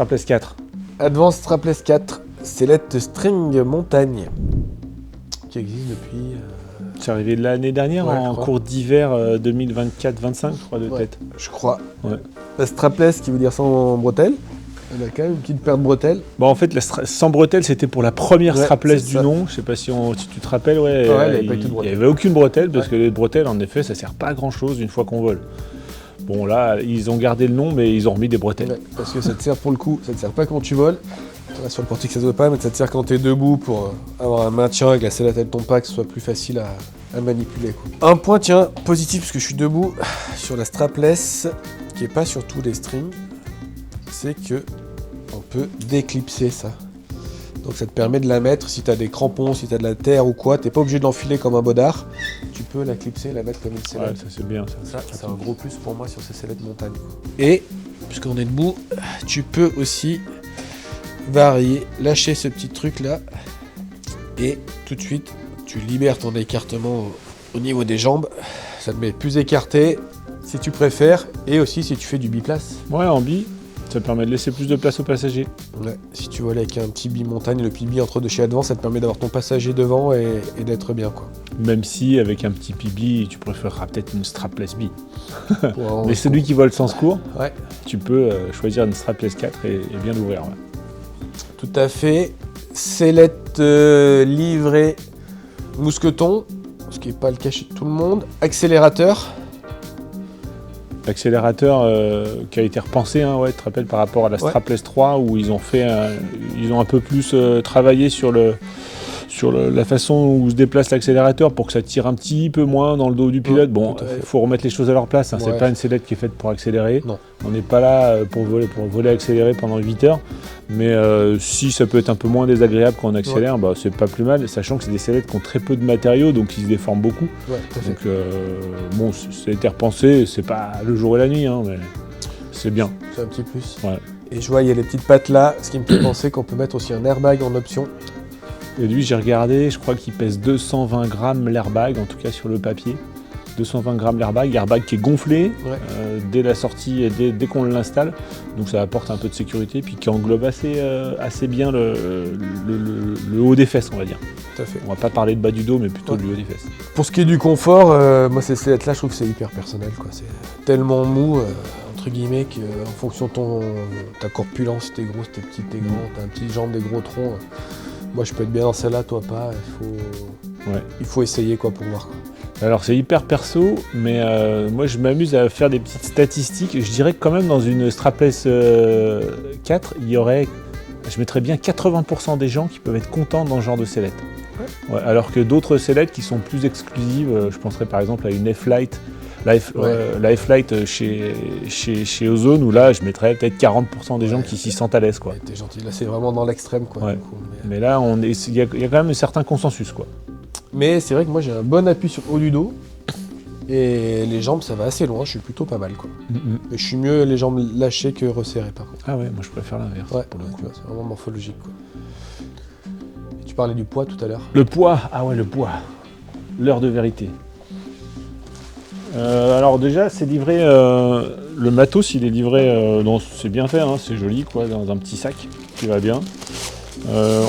Strapless 4. Advanced Strapless 4, sellette string montagne, qui existe depuis... C'est arrivé l'année dernière, Ouais, en cours d'hiver 2024-25, je crois, de tête. Je crois. Ouais. La strapless, qui veut dire sans bretelles. Elle a quand même une petite paire de bretelles. Bon, en fait, sans bretelle, c'était pour la première strapless du ça. nom. Je sais pas si tu te rappelles, ouais. Il n'y avait aucune bretelle, parce que les bretelles, en effet, ça sert pas à grand chose une fois qu'on vole. Bon, là, ils ont gardé le nom, mais ils ont remis des bretelles. Ouais, parce que ça te sert pour le coup, ça te sert pas quand tu voles. Là, sur le portique, ça se voit pas, mais ça te sert quand tu es debout pour avoir un maintien avec la sellette elle tombe pas, que ce soit plus facile à manipuler, quoi. Un point, tiens, positif, parce que je suis debout sur la strapless, qui est pas sur tous les strings, c'est que on peut déclipser ça. Donc ça te permet de la mettre, si tu as des crampons, si tu as de la terre ou quoi, t'es pas obligé de l'enfiler comme un bodard, tu peux la clipser et la mettre comme une sellette. Ouais, ça c'est bien ça. Ça, c'est un gros plus pour moi sur ces sellettes montagne. Et, puisqu'on est debout, tu peux aussi varier, lâcher ce petit truc là, et tout de suite, tu libères ton écartement au niveau des jambes, ça te met plus écarté, si tu préfères, et aussi si tu fais du biplace. Ouais, en bi, ça permet de laisser plus de place aux passagers. Ouais, si tu voles avec un petit bi-montagne, le pibi entre de chez Advance, ça te permet d'avoir ton passager devant et d'être bien, quoi. Même si, avec un petit pibi, tu préféreras peut-être une strapless bi. Pour Mais celui qui vole sans secours, ouais. tu peux choisir une strapless 4 et bien l'ouvrir. Ouais. Tout à fait. Sellette livrée mousqueton, ce qui n'est pas le cas chez tout le monde. Accélérateur. Accélérateur qui a été repensé, hein, ouais, tu te rappelles, par rapport à la Strapless 3 où ils ont fait, ils ont un peu plus travaillé sur la façon où se déplace l'accélérateur pour que ça tire un petit peu moins dans le dos du pilote. Bon, il faut remettre les choses à leur place, hein. C'est pas une sellette qui est faite pour accélérer. Non. On n'est pas là pour voler accéléré pendant 8 heures. Mais si ça peut être un peu moins désagréable quand on accélère, bah, c'est pas plus mal, sachant que c'est des sellettes qui ont très peu de matériaux, donc ils se déforment beaucoup. Ouais, tout à fait. Donc bon, ça a été repensé, c'est pas le jour et la nuit, hein, mais c'est bien. C'est un petit plus. Ouais. Et je vois, il y a les petites pattes là, ce qui me fait penser qu'on peut mettre aussi un airbag en option. Et lui, j'ai regardé, je crois qu'il pèse 220 grammes l'airbag, en tout cas sur le papier. 220 grammes l'airbag qui est gonflé dès la sortie, dès qu'on l'installe. Donc ça apporte un peu de sécurité, puis qui englobe assez bien le haut des fesses, on va dire. Tout à fait. On va pas parler de bas du dos, mais plutôt du haut des fesses. Pour ce qui est du confort, moi ces sellettes là, je trouve que c'est hyper personnel, quoi. C'est tellement mou, entre guillemets, qu'en fonction de ta corpulence, si t'es gros, si t'es petit, t'es grand, t'as un petit jambe, des gros troncs. Moi je peux être bien dans celle-là, toi pas. Il faut essayer, quoi, pour voir, quoi. Alors c'est hyper perso, mais moi je m'amuse à faire des petites statistiques. Je dirais que quand même dans une Strapless 4, je mettrais bien 80% des gens qui peuvent être contents dans ce genre de sellette. Ouais, alors que d'autres sellettes qui sont plus exclusives, je penserais par exemple à une F-Lite, la F-Lite chez Ozone, où là je mettrais peut-être 40% des gens qui s'y sentent à l'aise, quoi. T'es gentil, là c'est vraiment dans l'extrême, quoi. Ouais. Mais là il y a quand même un certain consensus, quoi. Mais c'est vrai que moi j'ai un bon appui sur le haut du dos et les jambes ça va assez loin, je suis plutôt pas mal, quoi. Mais je suis mieux les jambes lâchées que resserrées, par contre. Ah ouais, moi je préfère l'inverse. Ouais, pour le coup, c'est vraiment morphologique, quoi. Et tu parlais du poids tout à l'heure. Le poids, ah ouais, le poids. L'heure de vérité. Alors déjà c'est livré, le matos il est livré, c'est bien fait, hein, c'est joli, quoi, dans un petit sac qui va bien.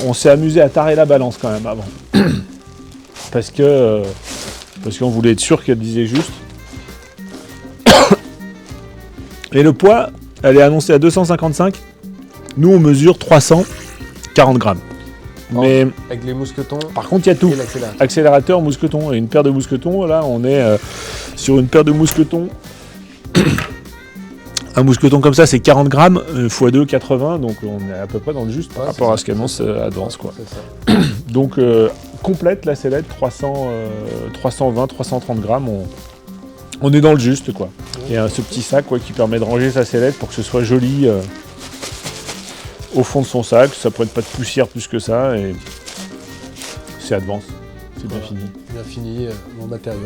On s'est amusé à tarer la balance quand même avant. Parce qu'on voulait être sûr qu'elle disait juste. Et le poids, elle est annoncée à 255. Nous, on mesure 340 grammes. Mais avec les mousquetons. Par contre, il y a tout. Accélérateur, mousqueton. Et une paire de mousquetons, là, on est sur une paire de mousquetons. Un mousqueton comme ça, c'est 40 grammes, x2, 80. Donc, on est à peu près dans le juste par rapport à ce qu'annonce Advance, quoi. Donc, complète la sellette, 320, 330 grammes, on est dans le juste, quoi. Et ce petit sac, quoi, qui permet de ranger sa sellette pour que ce soit joli au fond de son sac. Ça ne prenne pas de poussière plus que ça, et c'est Advance, c'est bien fini. Bien fini, mon matériau.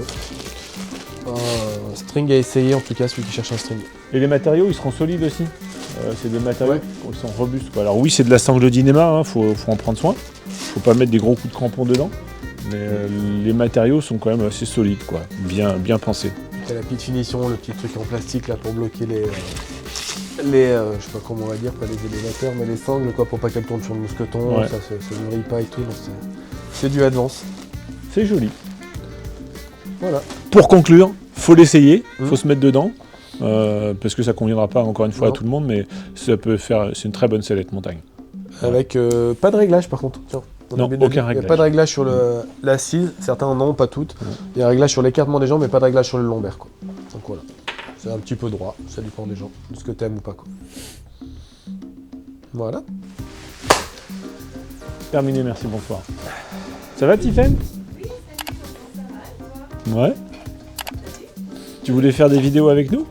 Un string à essayer, en tout cas, celui qui cherche un string. Et les matériaux, ils seront solides aussi. C'est des matériaux qui sont robustes, quoi. Alors oui, c'est de la sangle de Dynéma, hein, faut en prendre soin. Faut pas mettre des gros coups de crampon dedans. Mais les matériaux sont quand même assez solides, quoi. Bien pensés. T'as la petite finition, le petit truc en plastique là pour bloquer je sais pas comment on va dire, pas les élévateurs, mais les sangles, quoi, pour pas qu'elles tournent sur le mousqueton, Ouais. ça se nourrit pas et tout, donc c'est du advance. C'est joli. Voilà. Pour conclure, faut l'essayer, faut Mhm. se mettre dedans, parce que ça conviendra pas encore une fois Non. à tout le monde, mais ça peut faire. C'est une très bonne sellette montagne. Avec pas de réglage par contre. Tiens, on Non, a bien aucun dit. Il n'y réglage. a pas de réglage sur l'assise, certains en ont, pas toutes. Ouais. Il y a un réglage sur l'écartement des jambes, mais pas de réglage sur le lombaire. Quoi. Donc voilà. C'est un petit peu droit, ça dépend des gens, de ce que t'aimes ou pas. Quoi. Voilà. Terminé, merci, bonsoir. Ça va, Tiffaine? Ouais. Tu voulais faire des vidéos avec nous?